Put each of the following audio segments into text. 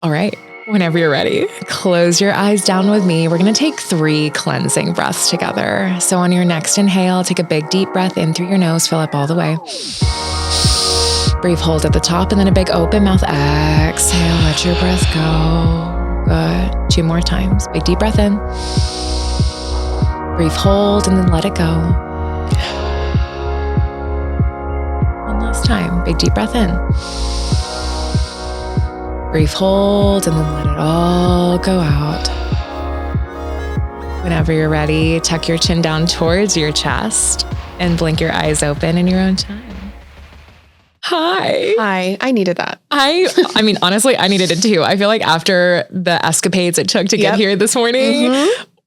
All right. Whenever you're ready, close your eyes down with me. We're going to take 3 cleansing breaths together. So on your next inhale, take a big deep breath in through your nose, fill up all the way. Breathe, hold at the top, and then a big open mouth exhale. Let your breath go. Good. 2 more times. Big deep breath in. Breathe, hold, and then let it go. One last time. Big deep breath in. Breathe, hold, and then let it all go out. Whenever you're ready, tuck your chin down towards your chest and blink your eyes open in your own time. Hi. Hi. I needed that. I mean, honestly, I needed it too. I feel like after the escapades it took to get here this morning,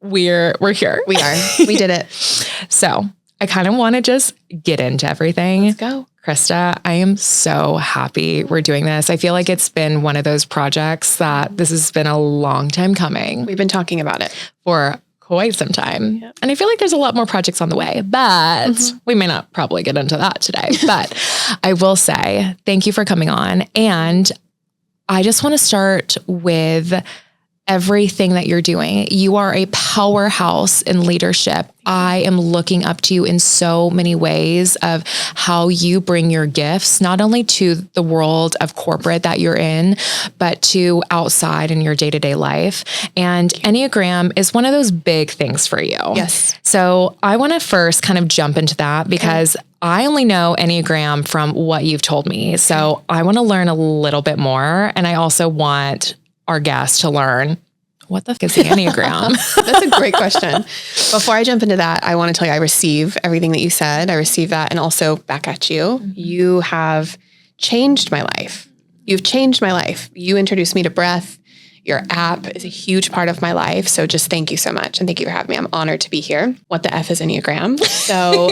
we're here. We are. We did it. So I kind of want to just get into everything. Let's go. Krista, I am so happy we're doing this. I feel like it's been one of those projects that this has been a long time coming. We've been talking about it for quite some time. Yep. And I feel like there's a lot more projects on the way, but we may not probably get into that today. But I will say thank you for coming on. And I just want to start with everything that you're doing. You are a powerhouse in leadership. I am looking up to you in so many ways of how you bring your gifts, not only to the world of corporate that you're in, but to outside in your day-to-day life. And Enneagram is one of those big things for you. Yes. So I want to first kind of jump into that because I only know Enneagram from what you've told me. So I want to learn a little bit more. And I also want our guests to learn, what the f*** is the Enneagram? That's a great question. Before I jump into that, I want to tell you, I receive everything that you said. I receive that. And also back at you, you have changed my life. You've changed my life. You introduced me to breath. Your app is a huge part of my life. So just thank you so much. And thank you for having me. I'm honored to be here. What the F is Enneagram? So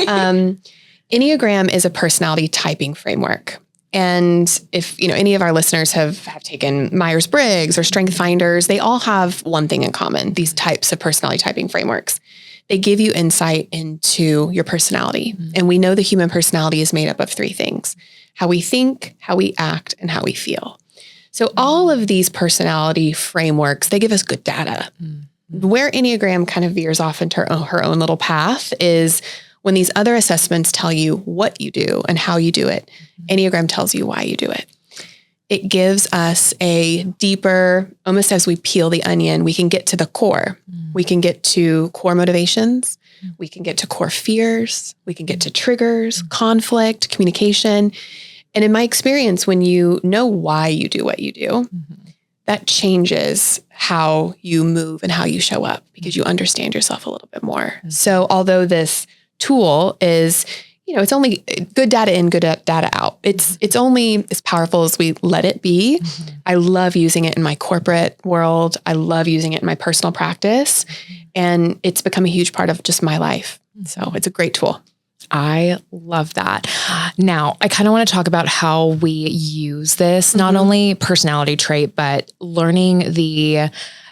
Enneagram is a personality typing framework. And if, any of our listeners have taken Myers-Briggs or Strength Finders, they all have one thing in common, these types of personality typing frameworks. They give you insight into your personality. And we know the human personality is made up of 3 things: how we think, how we act, and how we feel. So all of these personality frameworks, they give us good data. Where Enneagram kind of veers off into her own little path is when these other assessments tell you what you do and how you do it, Enneagram tells you why you do it. It gives us a deeper, almost as we peel the onion, we can get to the core. We can get to core motivations. We can get to core fears. We can get to triggers, conflict, communication. And in my experience, when you know why you do what you do, that changes how you move and how you show up because you understand yourself a little bit more. So although this tool is, it's only good data in, good data out. It's only as powerful as we let it be. I love using it in my corporate world. I love using it in my personal practice. And it's become a huge part of just my life. So it's a great tool. I love that. Now, I kind of want to talk about how we use this, not only personality trait, but learning the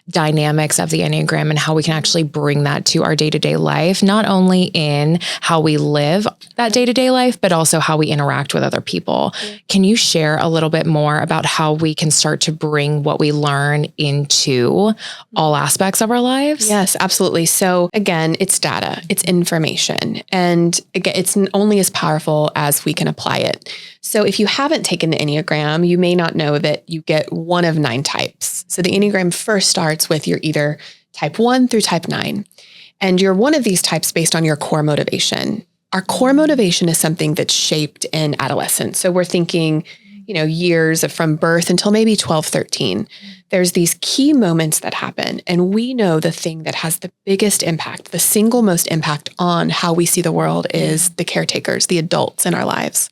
dynamics of the Enneagram and how we can actually bring that to our day-to-day life, not only in how we live that day-to-day life, but also how we interact with other people. Can you share a little bit more about how we can start to bring what we learn into all aspects of our lives? Yes, absolutely. So again, it's data, it's information. And again, it's only as powerful as we can apply it. So if you haven't taken the Enneagram, you may not know that you get one of 9 types. So the Enneagram first starts with you're either type 1 through type 9. And you're one of these types based on your core motivation. Our core motivation is something that's shaped in adolescence. So we're thinking, years from birth until maybe 12, 13. There's these key moments that happen. And we know the thing that has the biggest impact, the single most impact on how we see the world is the caretakers, the adults in our lives.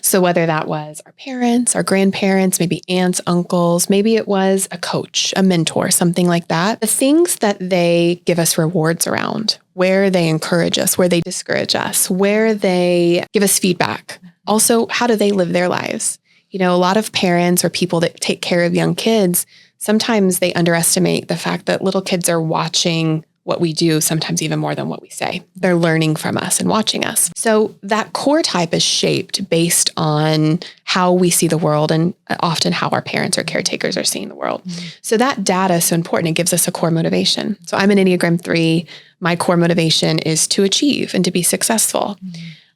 So whether that was our parents, our grandparents, maybe aunts, uncles, maybe it was a coach, a mentor, something like that. The things that they give us rewards around, where they encourage us, where they discourage us, where they give us feedback. Also, how do they live their lives? A lot of parents or people that take care of young kids, sometimes they underestimate the fact that little kids are watching what we do, sometimes even more than what we say. They're learning from us and watching us. So that core type is shaped based on how we see the world and often how our parents or caretakers are seeing the world. So that data is so important. It gives us a core motivation. So I'm an Enneagram 3. My core motivation is to achieve and to be successful.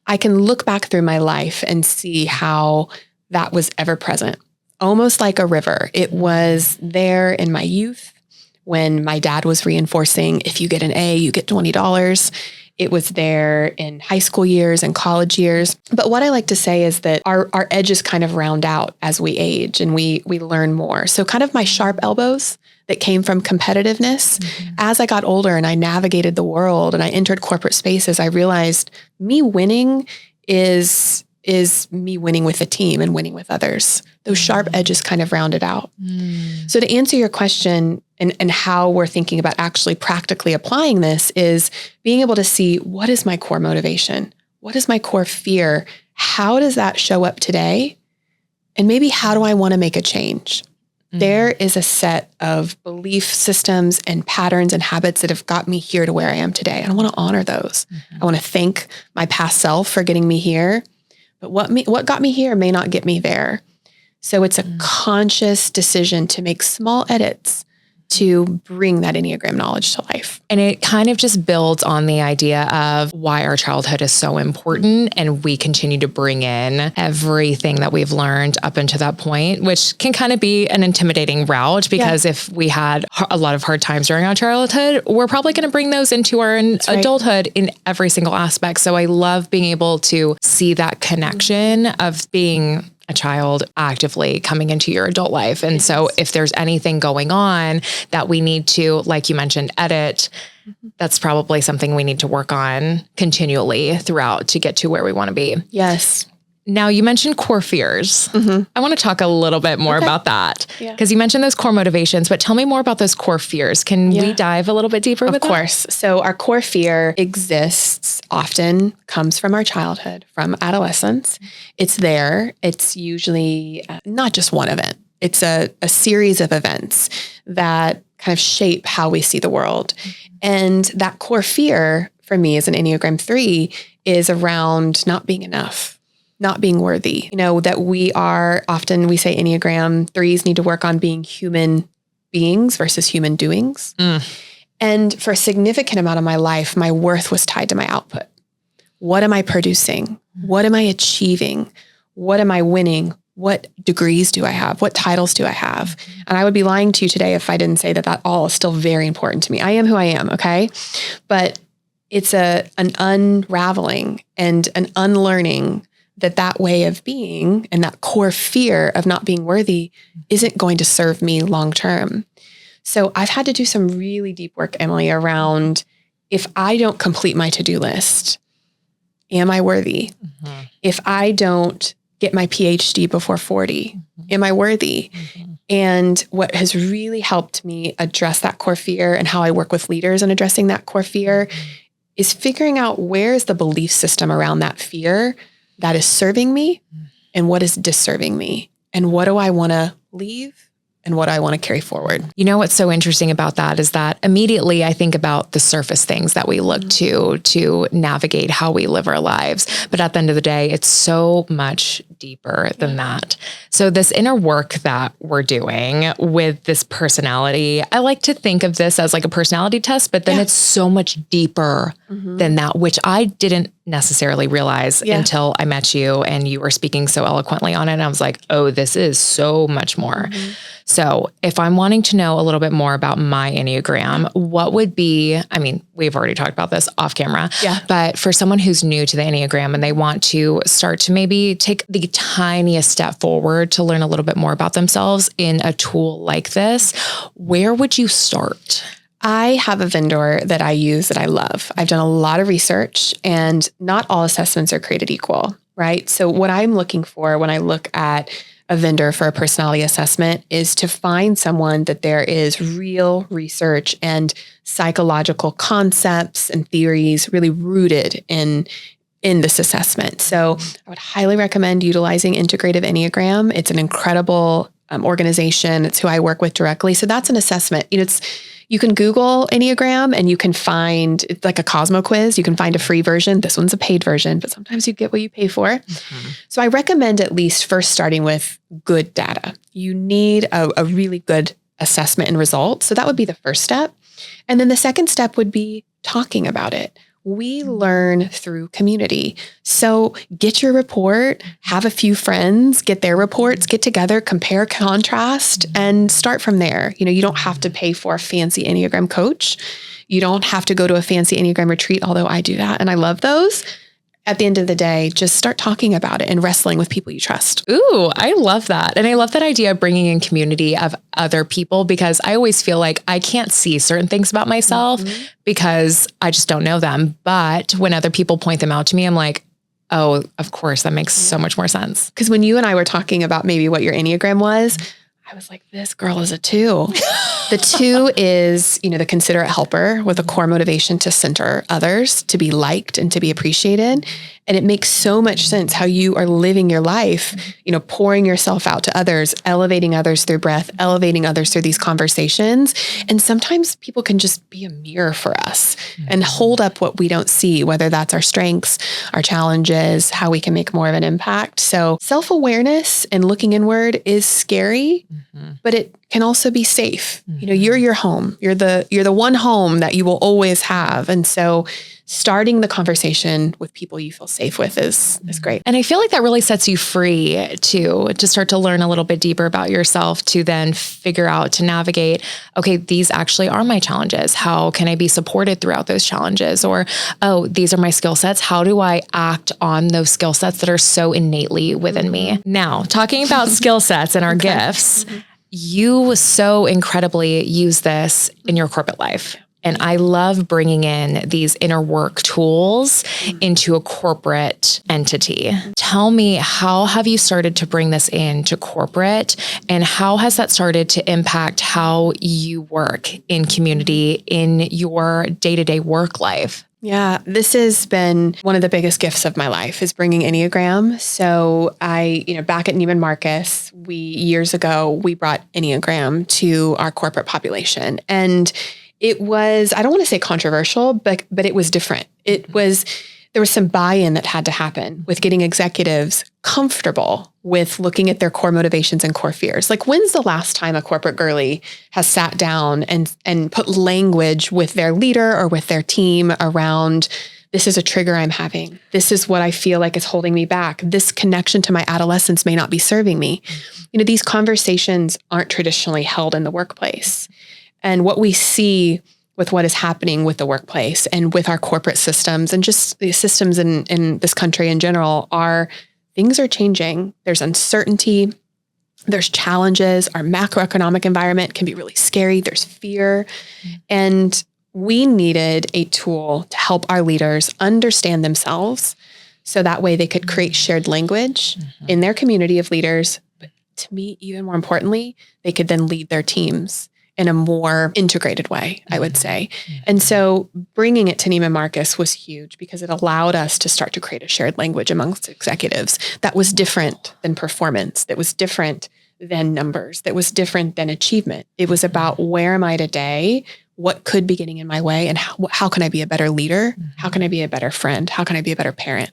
I can look back through my life and see how that was ever present, almost like a river. It was there in my youth when my dad was reinforcing, if you get an A, you get $20. It was there in high school years and college years. But what I like to say is that our edges kind of round out as we age and we learn more. So kind of my sharp elbows that came from competitiveness, as I got older and I navigated the world and I entered corporate spaces, I realized me winning is me winning with a team and winning with others. Those sharp edges kind of round it out. So to answer your question and how we're thinking about actually practically applying this is being able to see, what is my core motivation? What is my core fear? How does that show up today? And maybe how do I want to make a change? There is a set of belief systems and patterns and habits that have got me here to where I am today. And I want to honor those. I want to thank my past self for getting me here. But what got me here may not get me there. So it's a conscious decision to make small edits to bring that Enneagram knowledge to life. And it kind of just builds on the idea of why our childhood is so important. And we continue to bring in everything that we've learned up until that point, which can kind of be an intimidating route because if we had a lot of hard times during our childhood, we're probably going to bring those into our adulthood in every single aspect. So I love being able to see that connection of being a child actively coming into your adult life. And so if there's anything going on that we need to, like you mentioned, edit, that's probably something we need to work on continually throughout to get to where we want to be. Yes. Now you mentioned core fears. I want to talk a little bit more about that because you mentioned those core motivations, but tell me more about those core fears. Can we dive a little bit deeper with that? Of course. So our core fear exists, often comes from our childhood, from adolescence. It's there. It's usually not just one event. It's a series of events that kind of shape how we see the world. And that core fear for me as an Enneagram 3 is around not being enough. Not being worthy, that we say Enneagram 3s need to work on being human beings versus human doings. And for a significant amount of my life, my worth was tied to my output. What am I producing? What am I achieving? What am I winning? What degrees do I have? What titles do I have? And I would be lying to you today if I didn't say that all is still very important to me. I am who I am, okay? But it's an unraveling and an unlearning that way of being and that core fear of not being worthy isn't going to serve me long term. So I've had to do some really deep work, Emily, around if I don't complete my to-do list, am I worthy? If I don't get my PhD before 40, am I worthy? And what has really helped me address that core fear and how I work with leaders in addressing that core fear is figuring out where is the belief system around that fear that is serving me and what is disserving me and what do I want to leave and what I want to carry forward. You know, what's so interesting about that is that immediately I think about the surface things that we look to navigate how we live our lives. But at the end of the day, it's so much deeper than that. So this inner work that we're doing with this personality, I like to think of this as like a personality test, but then it's so much deeper than that, which I didn't necessarily realize until I met you and you were speaking so eloquently on it. And I was like, oh, this is so much more. So if I'm wanting to know a little bit more about my Enneagram, what would be, I mean, we've already talked about this off camera, but for someone who's new to the Enneagram and they want to start to maybe take the tiniest step forward to learn a little bit more about themselves in a tool like this, where would you start? I have a vendor that I use that I love. I've done a lot of research and not all assessments are created equal, right? So what I'm looking for when I look at a vendor for a personality assessment is to find someone that there is real research and psychological concepts and theories really rooted in this assessment. So I would highly recommend utilizing Integrative Enneagram. It's an incredible organization. It's who I work with directly. So that's an assessment. You can Google Enneagram and you can find, it's like a Cosmo quiz. You can find a free version. This one's a paid version, but sometimes you get what you pay for. Mm-hmm. So I recommend at least first starting with good data. You need a really good assessment and result. So that would be the first step. And then the second step would be talking about it. We learn through community. So get your report, have a few friends, get their reports, get together, compare, contrast, and start from there. You don't have to pay for a fancy Enneagram coach. You don't have to go to a fancy Enneagram retreat, although I do that and I love those. At the end of the day, just start talking about it and wrestling with people you trust. Ooh, I love that. And I love that idea of bringing in community of other people, because I always feel like I can't see certain things about myself because I just don't know them. But when other people point them out to me, I'm like, oh, of course, that makes so much more sense. Because when you and I were talking about maybe what your Enneagram was, I was like, this girl is a 2. The 2 is, the considerate helper with a core motivation to center others, to be liked and to be appreciated. And it makes so much sense how you are living your life, pouring yourself out to others, elevating others through breath, elevating others through these conversations. And sometimes people can just be a mirror for us and hold up what we don't see, whether that's our strengths, our challenges, how we can make more of an impact. So self-awareness and looking inward is scary, but it can also be safe. You're your home. You're the one home that you will always have. And so starting the conversation with people you feel safe with is great. And I feel like that really sets you free to start to learn a little bit deeper about yourself, to then figure out, to navigate, okay, these actually are my challenges. How can I be supported throughout those challenges? Or, oh, these are my skill sets. How do I act on those skill sets that are so innately within me? Now, talking about skill sets and our gifts, you so incredibly use this in your corporate life. And I love bringing in these inner work tools into a corporate entity. Tell me, how have you started to bring this into corporate, and how has that started to impact how you work in community in your day-to-day work life? Yeah, this has been one of the biggest gifts of my life, is bringing Enneagram. So back at Neiman Marcus, years ago, we brought Enneagram to our corporate population. And it was, I don't want to say controversial, but it was different. There was some buy-in that had to happen with getting executives comfortable with looking at their core motivations and core fears. Like, when's the last time a corporate girly has sat down and put language with their leader or with their team around, this is a trigger I'm having. This is what I feel like is holding me back. This connection to my adolescence may not be serving me. These conversations aren't traditionally held in the workplace. And what we see with what is happening with the workplace and with our corporate systems and just the systems in this country in general are, things are changing. There's uncertainty. There's challenges. Our macroeconomic environment can be really scary. There's fear. And we needed a tool to help our leaders understand themselves, so that way they could create shared language in their community of leaders. But to me, even more importantly, they could then lead their teams in a more integrated way, I would say. And so bringing it to Neiman Marcus was huge, because it allowed us to start to create a shared language amongst executives that was different than performance, that was different than numbers, that was different than achievement. It was about, where am I today? What could be getting in my way? And how can I be a better leader? How can I be a better friend? How can I be a better parent?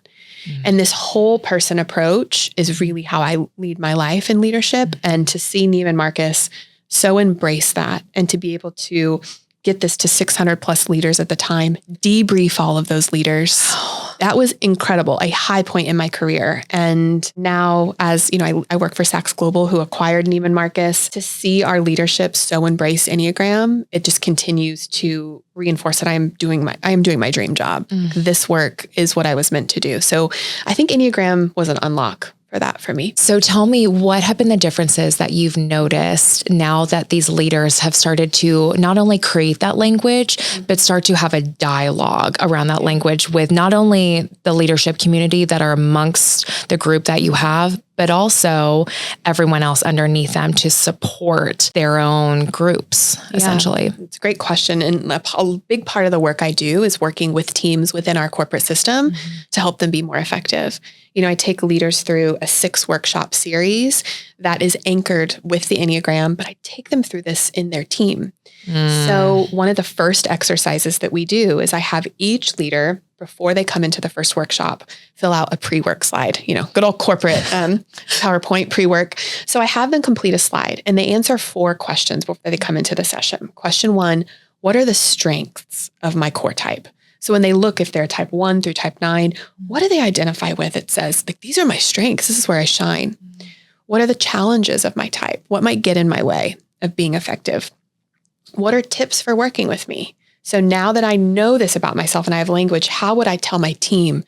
And this whole person approach is really how I lead my life in leadership. And to see Neiman Marcus so embrace that, and to be able to get this to 600 plus leaders at the time, debrief all of those leaders. That was incredible, a high point in my career. And now, as I work for Saks Global, who acquired Neiman Marcus, to see our leadership so embrace Enneagram, it just continues to reinforce that I am doing my dream job. This work is what I was meant to do. So I think Enneagram was an unlock for me. So tell me, what have been the differences that you've noticed now that these leaders have started to not only create that language, but start to have a dialogue around that language with not only the leadership community that are amongst the group that you have, but also everyone else underneath them to support their own groups, essentially? It's a great question. And a big part of the work I do is working with teams within our corporate system to help them be more effective. I take leaders through a 6-workshop series that is anchored with the Enneagram, but I take them through this in their team. So one of the first exercises that we do is I have each leader, before they come into the first workshop, fill out a pre-work slide, good old corporate PowerPoint pre-work. So I have them complete a slide and they answer 4 questions before they come into the session. Question 1, what are the strengths of my core type? So when they look, if they're type 1 through type 9, what do they identify with? It says, these are my strengths. This is where I shine. What are the challenges of my type? What might get in my way of being effective? What are tips for working with me? So now that I know this about myself and I have language, how would I tell my team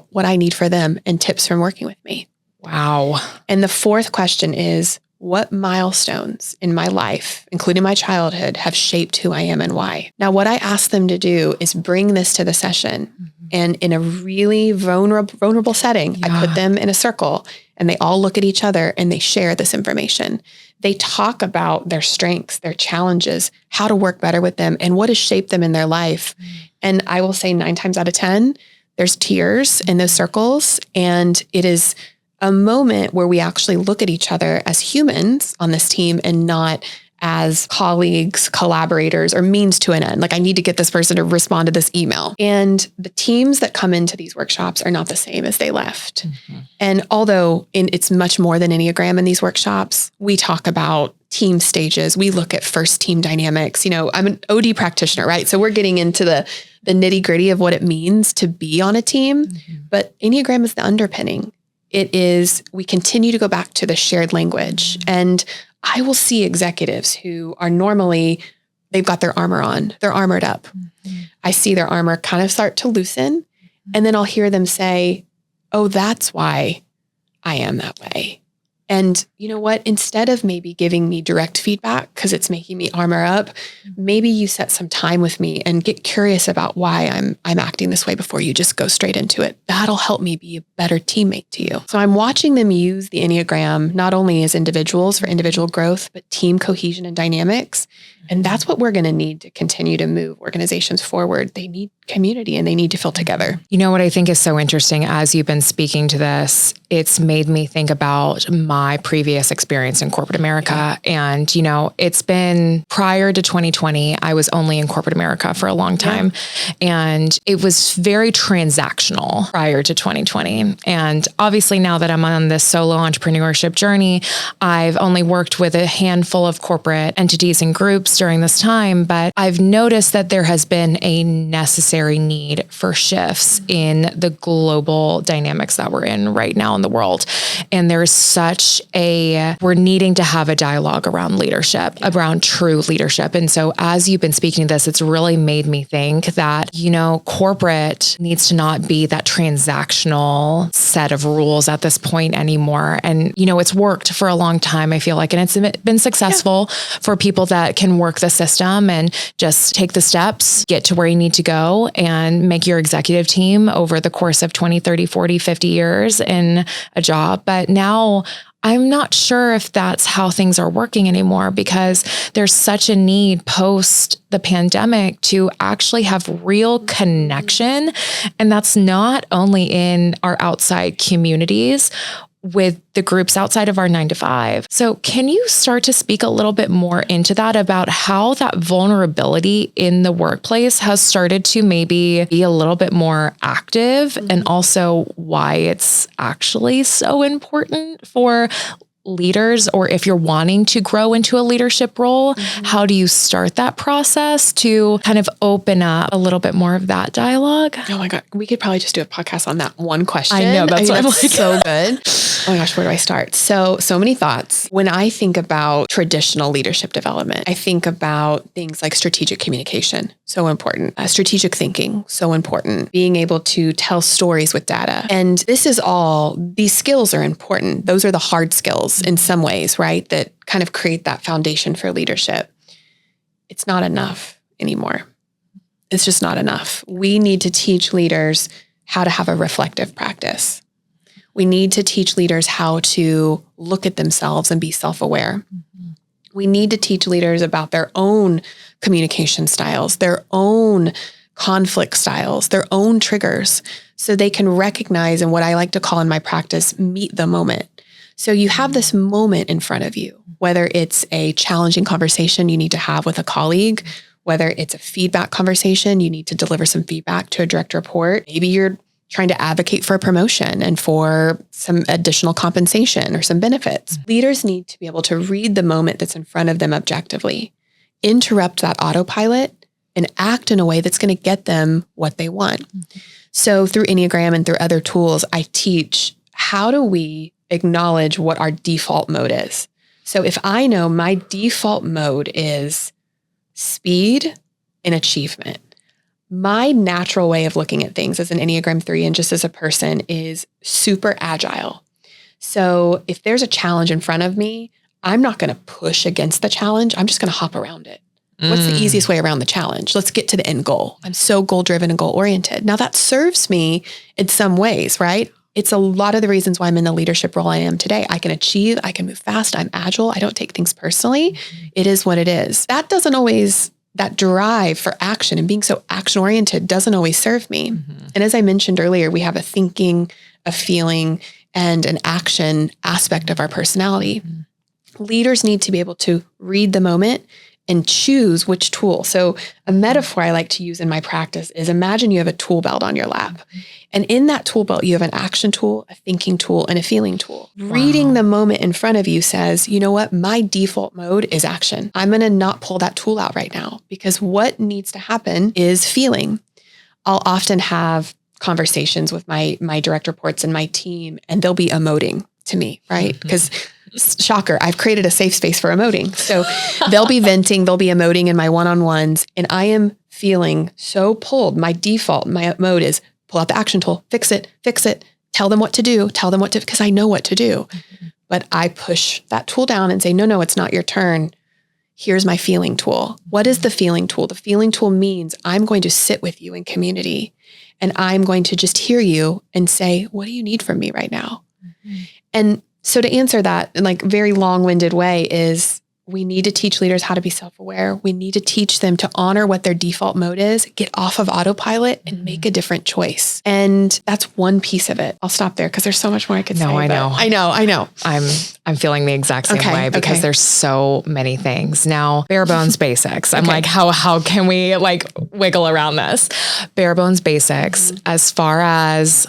what I need for them and tips from working with me? Wow. And the 4th question is, what milestones in my life, including my childhood, have shaped who I am and why? Now, what I ask them to do is bring this to the session. And in a really vulnerable setting, I put them in a circle and they all look at each other and they share this information. They talk about their strengths, their challenges, how to work better with them, and what has shaped them in their life. And I will say 9 times out of 10, there's tears in those circles. And it is a moment where we actually look at each other as humans on this team and not as colleagues, collaborators, or means to an end. Like, I need to get this person to respond to this email. And the teams that come into these workshops are not the same as they left. And although it's much more than Enneagram in these workshops, we talk about team stages. We look at first team dynamics. I'm an OD practitioner, right? So we're getting into the nitty gritty of what it means to be on a team. But Enneagram is the underpinning. It is, we continue to go back to the shared language. And I will see executives who are normally, they've got their armor on, they're armored up. I see their armor kind of start to loosen. And then I'll hear them say, oh, that's why I am that way. And you know what? Instead of maybe giving me direct feedback because it's making me armor up, maybe you set some time with me and get curious about why I'm acting this way before you just go straight into it. That'll help me be a better teammate to you. So I'm watching them use the Enneagram not only as individuals for individual growth, but team cohesion and dynamics. And that's what we're going to need to continue to move organizations forward. They need community and they need to feel together. You know what I think is so interesting as you've been speaking to this, it's made me think about my previous experience in corporate America. And, it's been prior to 2020, I was only in corporate America for a long time. And it was very transactional prior to 2020. And obviously now that I'm on this solo entrepreneurship journey, I've only worked with a handful of corporate entities and groups during this time, but I've noticed that there has been a necessary need for shifts in the global dynamics that we're in right now in the world. And there's we're needing to have a dialogue around leadership, around true leadership. And so as you've been speaking to this, it's really made me think that, corporate needs to not be that transactional set of rules at this point anymore. And, it's worked for a long time, I feel like, and it's been successful for people that can work the system and just take the steps, get to where you need to go and make your executive team over the course of 20, 30, 40, 50 years in a job. But now I'm not sure if that's how things are working anymore because there's such a need post the pandemic to actually have real connection. And that's not only in our outside communities with the groups outside of our 9 to 5. So can you start to speak a little bit more into that about how that vulnerability in the workplace has started to maybe be a little bit more active and also why it's actually so important for leaders, or if you're wanting to grow into a leadership role, how do you start that process to kind of open up a little bit more of that dialogue? Oh my God. We could probably just do a podcast on that one question. I know. That's what I'm like. So good. Oh my gosh, where do I start? So many thoughts. When I think about traditional leadership development, I think about things like strategic communication. So important. Strategic thinking. So important. Being able to tell stories with data. And these skills are important. Those are the hard skills in some ways, right? That kind of create that foundation for leadership. It's not enough anymore. It's just not enough. We need to teach leaders how to have a reflective practice. We need to teach leaders how to look at themselves and be self-aware. We need to teach leaders about their own communication styles, their own conflict styles, their own triggers, so they can recognize, and what I like to call in my practice, meet the moment. So you have this moment in front of you, whether it's a challenging conversation you need to have with a colleague, whether it's a feedback conversation, you need to deliver some feedback to a direct report. Maybe you're trying to advocate for a promotion and for some additional compensation or some benefits. Leaders need to be able to read the moment that's in front of them objectively, interrupt that autopilot, and act in a way that's going to get them what they want. So through Enneagram and through other tools, I teach how do we acknowledge what our default mode is. So if I know my default mode is speed and achievement, my natural way of looking at things as an Enneagram 3 and just as a person is super agile. So if there's a challenge in front of me, I'm not going to push against the challenge. I'm just going to hop around it. What's the easiest way around the challenge? Let's get to the end goal. I'm so goal-driven and goal-oriented. Now that serves me in some ways, right? It's a lot of the reasons why I'm in the leadership role I am today. I can achieve, I can move fast, I'm agile, I don't take things personally. It is what it is. That drive for action and being so action-oriented doesn't always serve me. And as I mentioned earlier, we have a thinking, a feeling, and an action aspect of our personality. Leaders need to be able to read the moment and choose which tool. So a metaphor I like to use in my practice is imagine you have a tool belt on your lap. And in that tool belt, you have an action tool, a thinking tool, and a feeling tool. Wow. Reading the moment in front of you says, you know what? My default mode is action. I'm going to not pull that tool out right now because what needs to happen is feeling. I'll often have conversations with my direct reports and my team, and they'll be emoting to me, right? Because shocker, I've created a safe space for emoting. So they'll be venting, they'll be emoting in my one-on-ones, and I am feeling so pulled. My default, my mode is pull out the action tool, fix it, tell them what to do, because I know what to do. But I push that tool down and say, no, it's not your turn. Here's my feeling tool. What is the feeling tool? The feeling tool means I'm going to sit with you in community and I'm going to just hear you and say, what do you need from me right now? And so to answer that in like very long-winded way is we need to teach leaders how to be self-aware. We need to teach them to honor what their default mode is, get off of autopilot and make a different choice. And that's one piece of it. I'll stop there because there's so much more I could say. I know. I'm feeling the exact same way because there's so many things. Now, bare bones basics. I'm like, how can we like wiggle around this? Bare bones basics as far as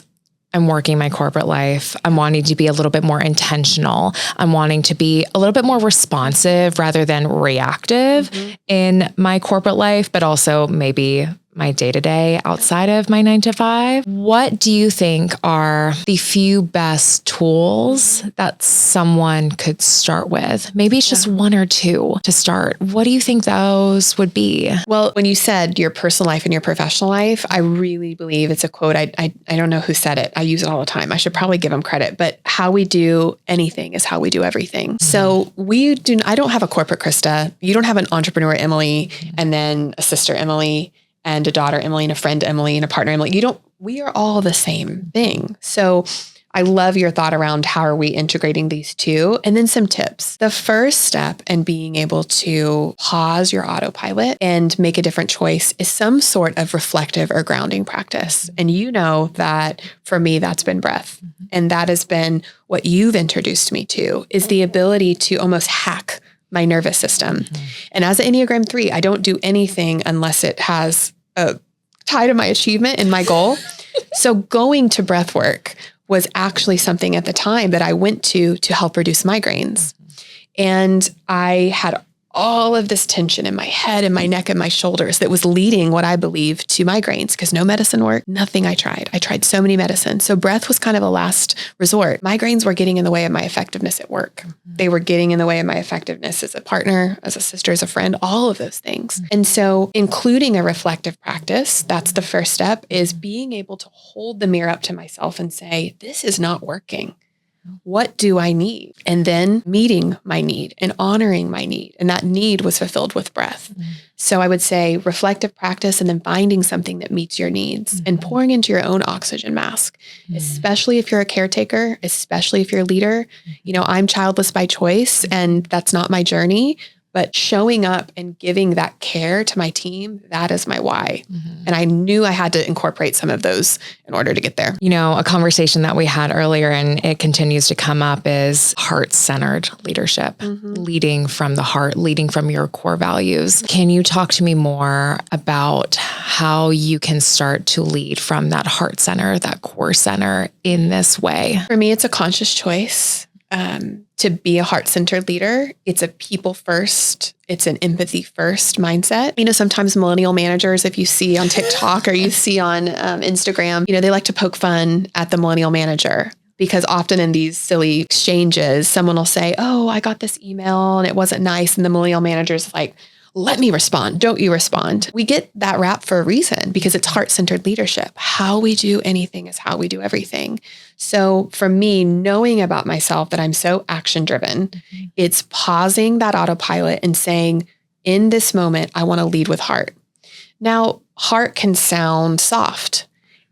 I'm working my corporate life. I'm wanting to be a little bit more intentional. I'm wanting to be a little bit more responsive rather than reactive in my corporate life, but also maybe my day-to-day outside of my 9 to 5. What do you think are the few best tools that someone could start with? Maybe it's just one or two to start. What do you think those would be? Well, when you said your personal life and your professional life, I really believe it's a quote. I don't know who said it. I use it all the time. I should probably give them credit, but how we do anything is how we do everything. So I don't have a corporate Krista. You don't have an entrepreneur Emily and then a sister Emily and a daughter Emily and a friend Emily and a partner Emily. We are all the same thing. So I love your thought around how are we integrating these two, and then some tips. The first step in being able to pause your autopilot and make a different choice is some sort of reflective or grounding practice. And you know that for me, that's been breath. And that has been what you've introduced me to, is the ability to almost hack my nervous system. And as an Enneagram 3, I don't do anything unless it has a tie to my achievement and my goal. So going to breath work was actually something at the time that I went to help reduce migraines. And I had all of this tension in my head and my neck and my shoulders that was leading what I believe to migraines, because no medicine worked, nothing I tried. I tried so many medicines. So breath was kind of a last resort. Migraines were getting in the way of my effectiveness at work. They were getting in the way of my effectiveness as a partner, as a sister, as a friend, all of those things. And so including a reflective practice, that's the first step, is being able to hold the mirror up to myself and say, this is not working. What do I need? And then meeting my need and honoring my need. And that need was fulfilled with breath. So I would say reflective practice and then finding something that meets your needs and pouring into your own oxygen mask, especially if you're a caretaker, especially if you're a leader. You know, I'm childless by choice and that's not my journey. But showing up and giving that care to my team, that is my why. And I knew I had to incorporate some of those in order to get there. You know, a conversation that we had earlier and it continues to come up is heart-centered leadership, leading from the heart, leading from your core values. Can you talk to me more about how you can start to lead from that heart center, that core center in this way? For me, it's a conscious choice. To be a heart-centered leader, it's a people first, it's an empathy first mindset. You know, sometimes millennial managers, if you see on TikTok or you see on Instagram, you know, they like to poke fun at the millennial manager because often in these silly exchanges, someone will say, oh, I got this email and it wasn't nice. And the millennial manager's like, let me respond. Don't you respond? We get that rap for a reason because it's heart-centered leadership. How we do anything is how we do everything. So for me, knowing about myself that I'm so action-driven, it's pausing that autopilot and saying, in this moment, I want to lead with heart. Now, heart can sound soft,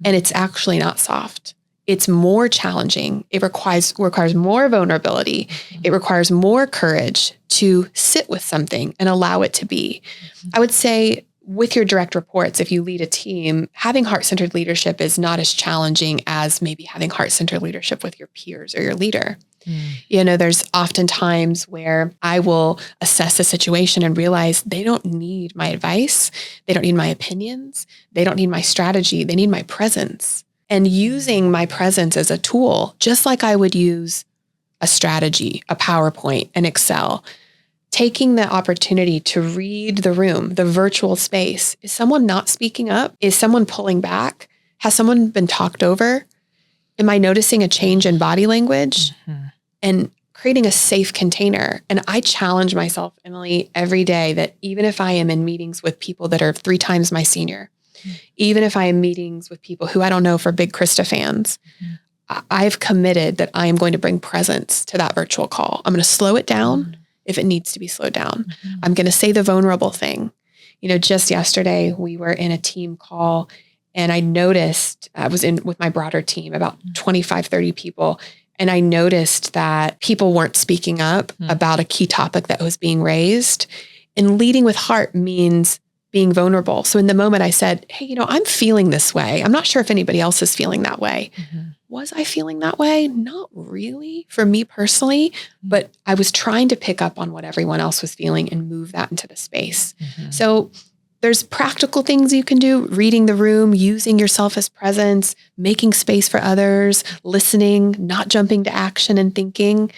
and it's actually not soft. It's more challenging. It requires more vulnerability. It requires more courage to sit with something and allow it to be. I would say with your direct reports, if you lead a team, having heart-centered leadership is not as challenging as maybe having heart-centered leadership with your peers or your leader. You know, there's often times where I will assess a situation and realize they don't need my advice. They don't need my opinions. They don't need my strategy. They need my presence. And using my presence as a tool, just like I would use a strategy, a PowerPoint, an Excel, taking the opportunity to read the room, the virtual space. Is someone not speaking up? Is someone pulling back? Has someone been talked over? Am I noticing a change in body language? And creating a safe container. And I challenge myself, Emily, every day that even if I am in meetings with people that are 3 times my senior, even if I am meetings with people who I don't know if are big Krista fans, I've committed that I am going to bring presence to that virtual call. I'm going to slow it down if it needs to be slowed down. I'm going to say the vulnerable thing. You know, just yesterday we were in a team call and I noticed, I was in with my broader team, about 25, 30 people. And I noticed that people weren't speaking up about a key topic that was being raised. And leading with heart means being vulnerable. So in the moment I said, hey, you know, I'm feeling this way. I'm not sure if anybody else is feeling that way. Was I feeling that way? Not really for me personally, but I was trying to pick up on what everyone else was feeling and move that into the space. So there's practical things you can do, reading the room, using yourself as presence, making space for others, listening, not jumping to action and thinking.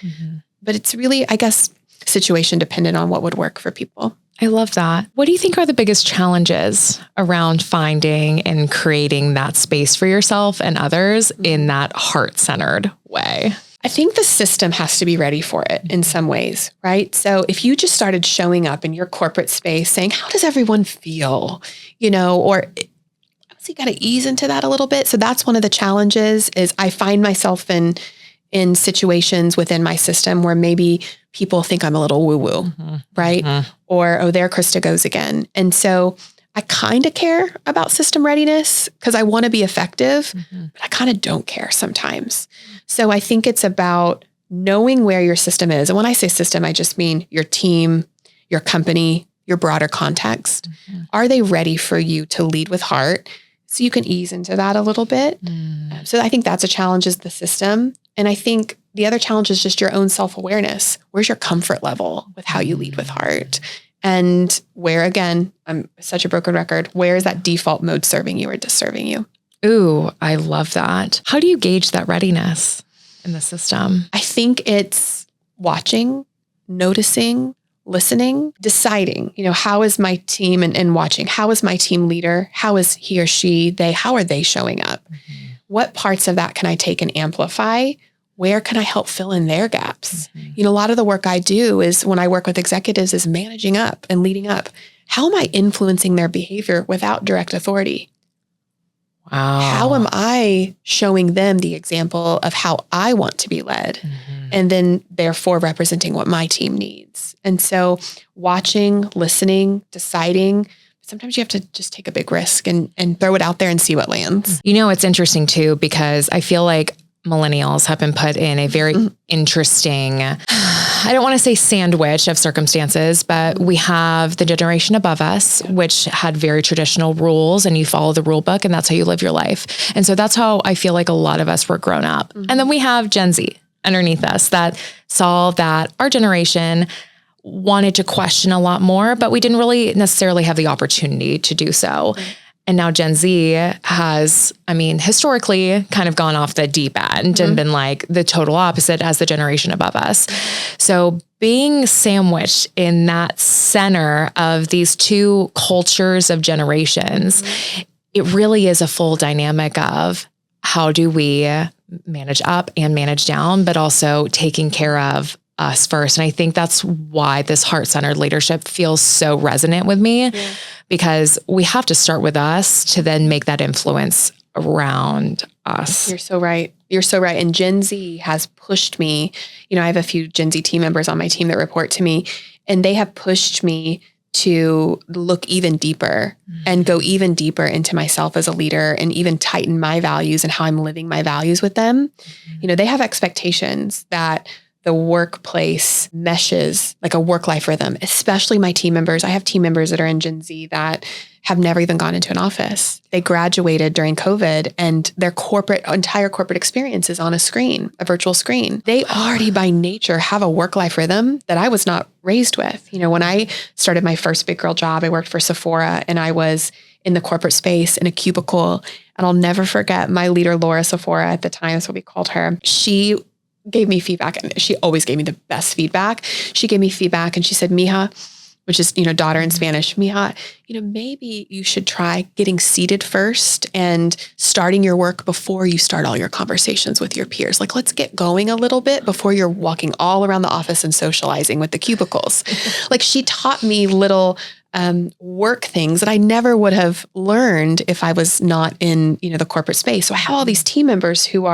But it's really, I guess, situation dependent on what would work for people. I love that. What do you think are the biggest challenges around finding and creating that space for yourself and others in that heart-centered way? I think the system has to be ready for it in some ways, right? So if you just started showing up in your corporate space saying, how does everyone feel? You know, or so you got to ease into that a little bit. So that's one of the challenges is I find myself in situations within my system where maybe people think I'm a little woo-woo, right? Or, oh, there Krista goes again. And so I kind of care about system readiness because I want to be effective, but I kind of don't care sometimes. So I think it's about knowing where your system is. And when I say system, I just mean your team, your company, your broader context. Are they ready for you to lead with heart? So you can ease into that a little bit. So I think that's a challenge is the system. And I think the other challenge is just your own self-awareness. Where's your comfort level with how you lead with heart? And where, again, I'm such a broken record, where is that default mode serving you or disserving you? Ooh, I love that. How do you gauge that readiness in the system? I think it's watching, noticing, listening, deciding, you know, how is my team and watching, how is my team leader? How is he or she, how are they showing up? What parts of that can I take and amplify? Where can I help fill in their gaps? You know, a lot of the work I do is when I work with executives is managing up and leading up. How am I influencing their behavior without direct authority? Wow. How am I showing them the example of how I want to be led? And then therefore representing what my team needs. And so watching, listening, deciding, sometimes you have to just take a big risk and throw it out there and see what lands. You know, it's interesting too, because I feel like millennials have been put in a very interesting, I don't want to say sandwich of circumstances, but we have the generation above us, which had very traditional rules, and you follow the rule book and that's how you live your life. And so that's how I feel like a lot of us were grown up. And then we have Gen Z underneath us that saw that our generation wanted to question a lot more, but we didn't really necessarily have the opportunity to do so. And now Gen Z has, I mean, historically kind of gone off the deep end and been like the total opposite as the generation above us. So being sandwiched in that center of these two cultures of generations, it really is a full dynamic of how do we manage up and manage down, but also taking care of us first. And I think that's why this heart-centered leadership feels so resonant with me, because we have to start with us to then make that influence around us. You're so right. You're so right. And Gen Z has pushed me. You know, I have a few Gen Z team members on my team that report to me, and they have pushed me to look even deeper and go even deeper into myself as a leader and even tighten my values and how I'm living my values with them. You know, they have expectations that the workplace meshes like a work-life rhythm, especially my team members. I have team members that are in Gen Z that have never even gone into an office. They graduated during COVID and their entire corporate experience is on a screen, a virtual screen. They already by nature have a work-life rhythm that I was not raised with. You know, when I started my first big girl job, I worked for Sephora and I was in the corporate space in a cubicle. And I'll never forget my leader, Laura Sephora at the time, that's what we called her. She gave me feedback, and she always gave me the best feedback. She gave me feedback and she said, Mija, which is, you know, daughter in Spanish, Mija, you know, maybe you should try getting seated first and starting your work before you start all your conversations with your peers. Like, let's get going a little bit before you're walking all around the office and socializing with the cubicles. Like, she taught me little work things that I never would have learned if I was not in, you know, the corporate space. So I have all these team members who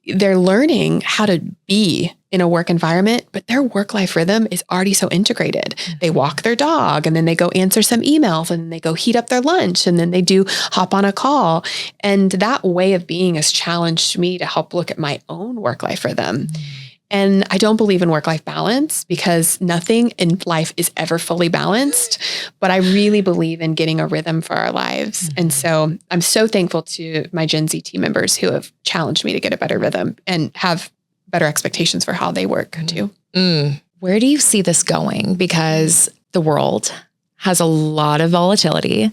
they're learning how to be in a work environment, but their work-life rhythm is already so integrated. They walk their dog and then they go answer some emails and then they go heat up their lunch and then they do hop on a call. And that way of being has challenged me to help look at my own work-life rhythm. And I don't believe in work-life balance because nothing in life is ever fully balanced, but I really believe in getting a rhythm for our lives. And so I'm so thankful to my Gen Z team members who have challenged me to get a better rhythm and have better expectations for how they work too. Where do you see this going? Because the world has a lot of volatility.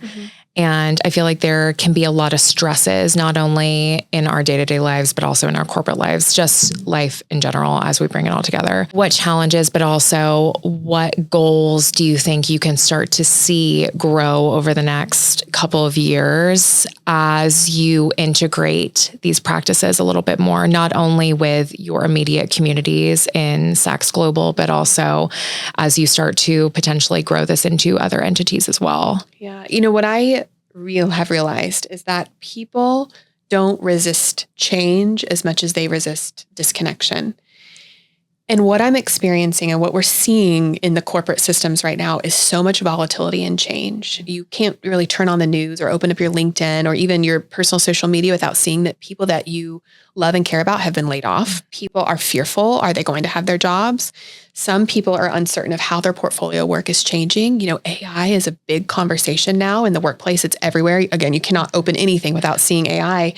And I feel like there can be a lot of stresses, not only in our day-to-day lives, but also in our corporate lives, just life in general as we bring it all together. What challenges, but also what goals do you think you can start to see grow over the next couple of years as you integrate these practices a little bit more, not only with your immediate communities in Saks Global, but also as you start to potentially grow this into other entities as well? Yeah. You know, what I have realized is that people don't resist change as much as they resist disconnection. And what I'm experiencing and what we're seeing in the corporate systems right now is so much volatility and change. You can't really turn on the news or open up your LinkedIn or even your personal social media without seeing that people that you love and care about have been laid off. People are fearful. Are they going to have their jobs? Some people are uncertain of how their portfolio work is changing. You know, AI is a big conversation now in the workplace. It's everywhere. Again, you cannot open anything without seeing AI.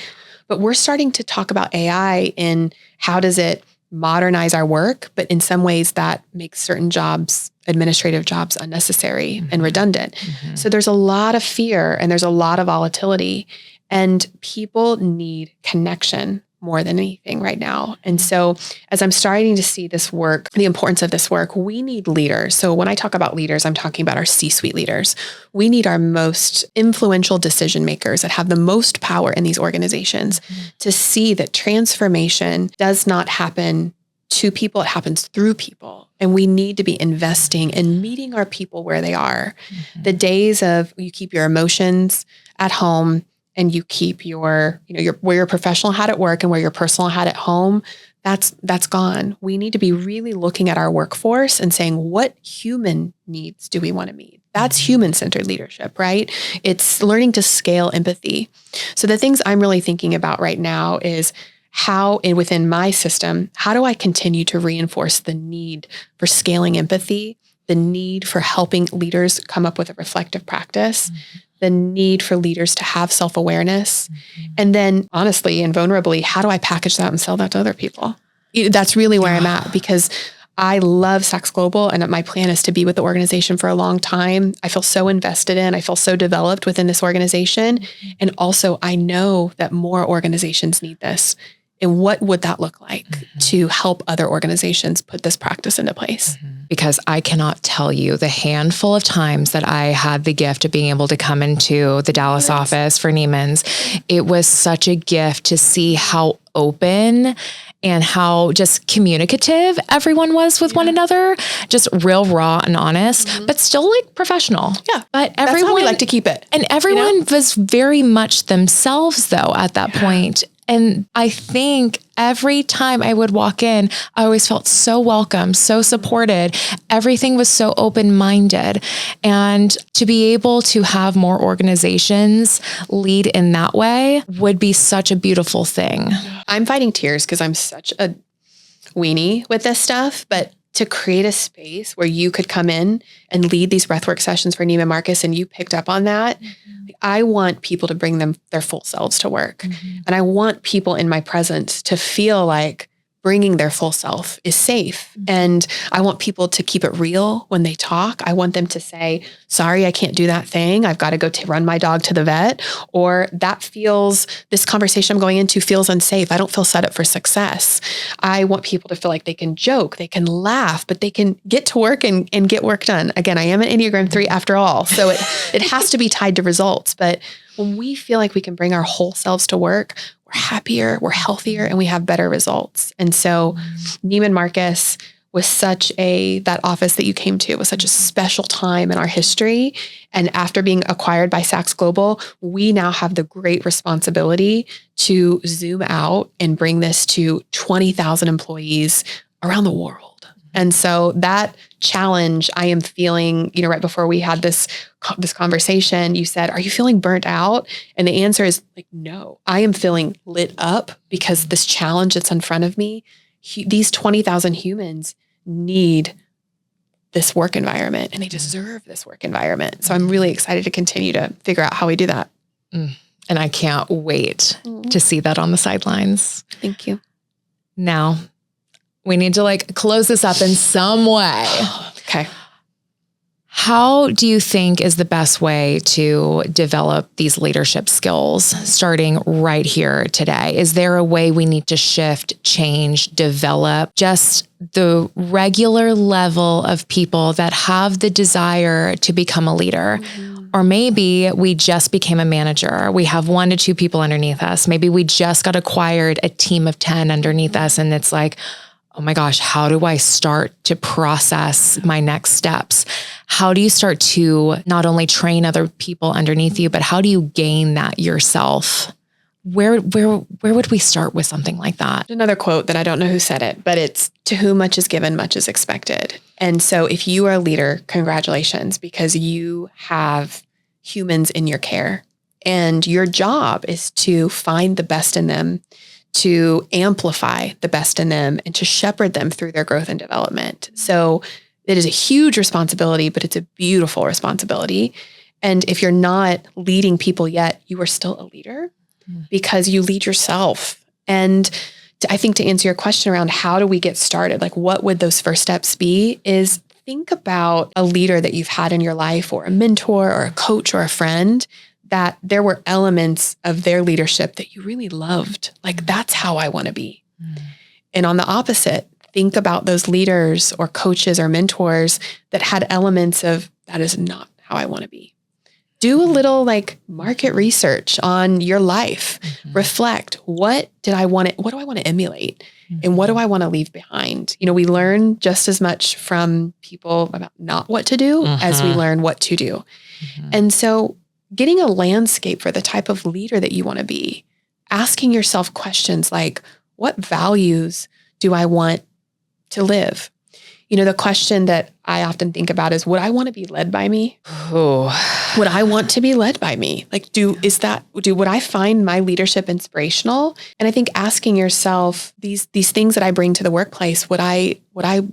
But we're starting to talk about AI in how does it modernize our work, but in some ways that makes certain jobs, administrative jobs, unnecessary and redundant. So there's a lot of fear and there's a lot of volatility, and people need connection more than anything right now. And so as I'm starting to see this work, the importance of this work, we need leaders. So when I talk about leaders, I'm talking about our C-suite leaders. We need our most influential decision makers that have the most power in these organizations to see that transformation does not happen to people, it happens through people. And we need to be investing in meeting our people where they are. The days of you keep your emotions at home and you keep your wear your professional hat at work and wear your personal hat at home, that's gone. We need to be really looking at our workforce and saying, what human needs do we want to meet? That's human-centered leadership, right? It's learning to scale empathy. So the things I'm really thinking about right now is how, within my system, how do I continue to reinforce the need for scaling empathy, the need for helping leaders come up with a reflective practice, the need for leaders to have self-awareness. And then honestly and vulnerably, how do I package that and sell that to other people? That's really where I'm at, because I love Saks Global and my plan is to be with the organization for a long time. I feel so invested in, I feel so developed within this organization. And also I know that more organizations need this. And what would that look like to help other organizations put this practice into place? Because I cannot tell you the handful of times that I had the gift of being able to come into the Dallas office for Neiman's. It was such a gift to see how open and how just communicative everyone was with one another, just real raw and honest, but still like professional. Yeah. But That's everyone, how we like to keep it. And everyone was very much themselves though at that point. And I think every time I would walk in, I always felt so welcome, so supported. Everything was so open-minded. And to be able to have more organizations lead in that way would be such a beautiful thing. I'm fighting tears because I'm such a weenie with this stuff, but to create a space where you could come in and lead these breathwork sessions for Neiman Marcus, and you picked up on that. I want people to bring their full selves to work. And I want people in my presence to feel like bringing their full self is safe. And I want people to keep it real when they talk. I want them to say, sorry, I can't do that thing. I've got to go run my dog to the vet. Or this conversation I'm going into feels unsafe. I don't feel set up for success. I want people to feel like they can joke, they can laugh, but they can get to work and get work done. Again, I am an Enneagram 3 after all. So it has to be tied to results. But when we feel like we can bring our whole selves to work, we're happier, we're healthier, and we have better results. And so Neiman Marcus was that office that you came to was such a special time in our history. And after being acquired by Saks Global, we now have the great responsibility to zoom out and bring this to 20,000 employees around the world. And so that challenge I am feeling, right before we had this conversation, you said, are you feeling burnt out? And the answer is like, no, I am feeling lit up because this challenge that's in front of me, these 20,000 humans need this work environment and they deserve this work environment. So I'm really excited to continue to figure out how we do that. And I can't wait to see that on the sidelines. Thank you. Now, we need to close this up in some way. Okay. How do you think is the best way to develop these leadership skills starting right here today? Is there a way we need to shift, change, develop just the regular level of people that have the desire to become a leader? Or maybe we just became a manager. We have 1 to 2 people underneath us. Maybe we just got acquired a team of 10 underneath us. And it's like, oh my gosh, how do I start to process my next steps? How do you start to not only train other people underneath you, but how do you gain that yourself? Where would we start with something like that? Another quote that I don't know who said it, but it's, to whom much is given, much is expected. And so if you are a leader, congratulations, because you have humans in your care and your job is to find the best in them, to amplify the best in them, and to shepherd them through their growth and development. So it is a huge responsibility, but it's a beautiful responsibility. And if you're not leading people yet, you are still a leader because you lead yourself. And I think to answer your question around how do we get started, what would those first steps be, is think about a leader that you've had in your life, or a mentor or a coach or a friend, that there were elements of their leadership that you really loved. That's how I want to be. And on the opposite, think about those leaders or coaches or mentors that had elements of, that is not how I want to be. Do a little market research on your life. Reflect, what do I want to emulate? And what do I want to leave behind? We learn just as much from people about not what to do as we learn what to do. And so getting a landscape for the type of leader that you want to be, asking yourself questions like, what values do I want to live? The question that I often think about is, would I want to be led by me? Oh, Would I want to be led by me? Like, would I find my leadership inspirational? And I think asking yourself these things that I bring to the workplace, would I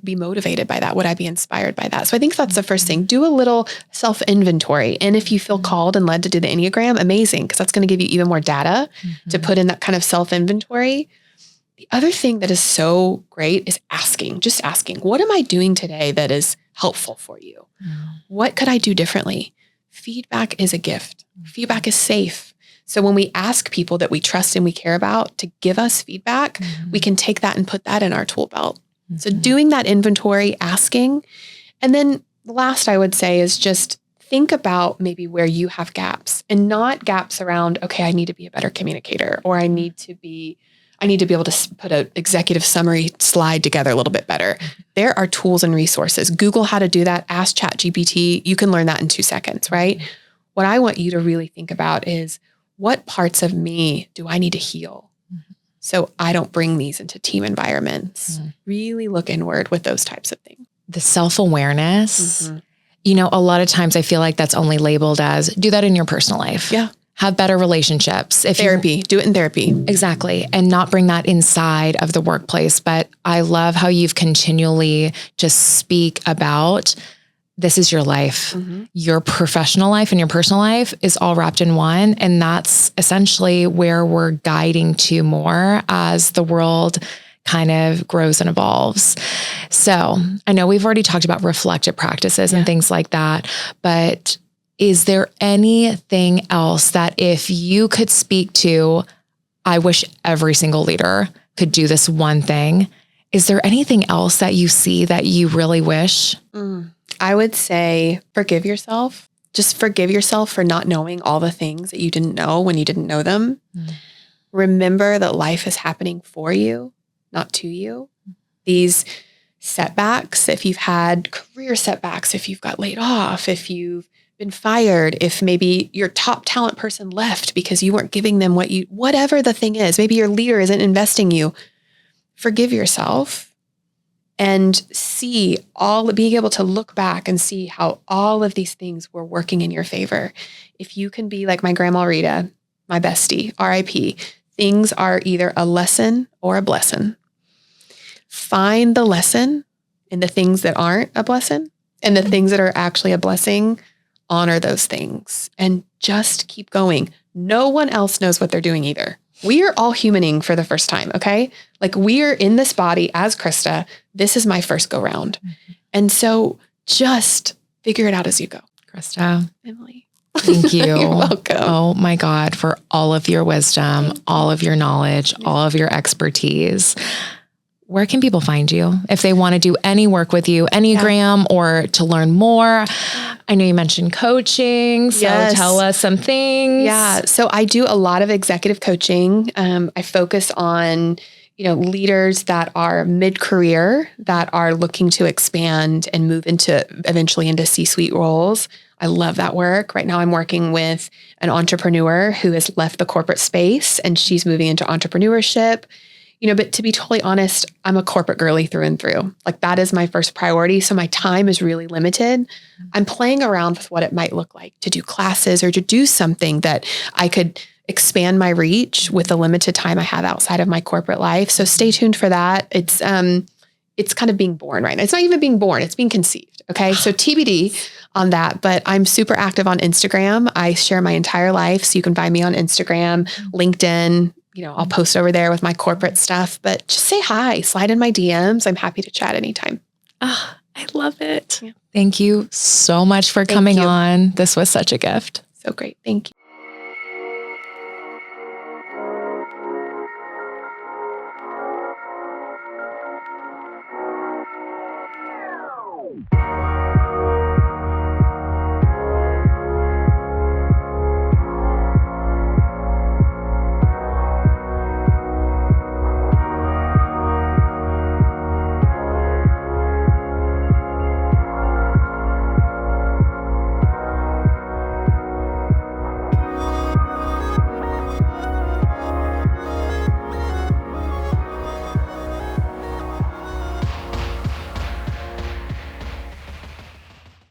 be motivated by that? Would I be inspired by that? So I think that's the first thing. Do a little self-inventory. And if you feel called and led to do the Enneagram, amazing, because that's going to give you even more data to put in that kind of self-inventory. The other thing that is so great is just asking, what am I doing today that is helpful for you? What could I do differently? Feedback is a gift. Feedback is safe. So when we ask people that we trust and we care about to give us feedback, we can take that and put that in our tool belt. So doing that inventory, asking. And then last I would say is just think about maybe where you have gaps, and not gaps around, okay, I need to be a better communicator, or I need to be able to put an executive summary slide together a little bit better. There are tools and resources. Google how to do that. Ask ChatGPT. You can learn that in 2 seconds, right? What I want you to really think about is, what parts of me do I need to heal so I don't bring these into team environments? Really look inward with those types of things. The self-awareness, a lot of times I feel like that's only labeled as, do that in your personal life. Yeah. Have better relationships. Do it in therapy. Exactly. And not bring that inside of the workplace. But I love how you've continually just speak about, this is your life. Your professional life and your personal life is all wrapped in one. And that's essentially where we're guiding to more as the world kind of grows and evolves. So I know we've already talked about reflective practices and things like that, but is there anything else that if you could speak to, I wish every single leader could do this one thing? Is there anything else that you see that you really wish? I would say forgive yourself. Just forgive yourself for not knowing all the things that you didn't know when you didn't know them. Remember that life is happening for you, not to you. These setbacks, if you've had career setbacks, if you've got laid off, if you've been fired, if maybe your top talent person left because you weren't giving them whatever the thing is, maybe your leader isn't investing you, forgive yourself and being able to look back and see how all of these things were working in your favor. If you can be like my grandma Rita, my bestie, RIP, things are either a lesson or a blessing. Find the lesson in the things that aren't a blessing, and the things that are actually a blessing, honor those things and just keep going. No one else knows what they're doing either. We are all humaning for the first time, okay? Like, we are in this body as Krista. This is my first go round. And so just figure it out as you go. Krista. Emily. Thank you. You're welcome. Oh my God, for all of your wisdom, all of your knowledge, all of your expertise. Where can people find you if they want to do any work with you, Enneagram, or to learn more? I know you mentioned coaching, so tell us some things. Yeah, so I do a lot of executive coaching. I focus on, leaders that are mid-career, that are looking to expand and move eventually into C-suite roles. I love that work. Right now I'm working with an entrepreneur who has left the corporate space and she's moving into entrepreneurship. But to be totally honest, I'm a corporate girly through and through. Like, that is my first priority. So my time is really limited. I'm playing around with what it might look like to do classes or to do something that I could expand my reach with the limited time I have outside of my corporate life. So stay tuned for that. It's kind of being born right now. It's not even being born, it's being conceived. Okay. So TBD on that, but I'm super active on Instagram. I share my entire life. So you can find me on Instagram, LinkedIn. I'll post over there with my corporate stuff, but just say hi, slide in my DMs. I'm happy to chat anytime. Oh, I love it. Yeah. Thank you so much for coming on. This was such a gift. So great. Thank you.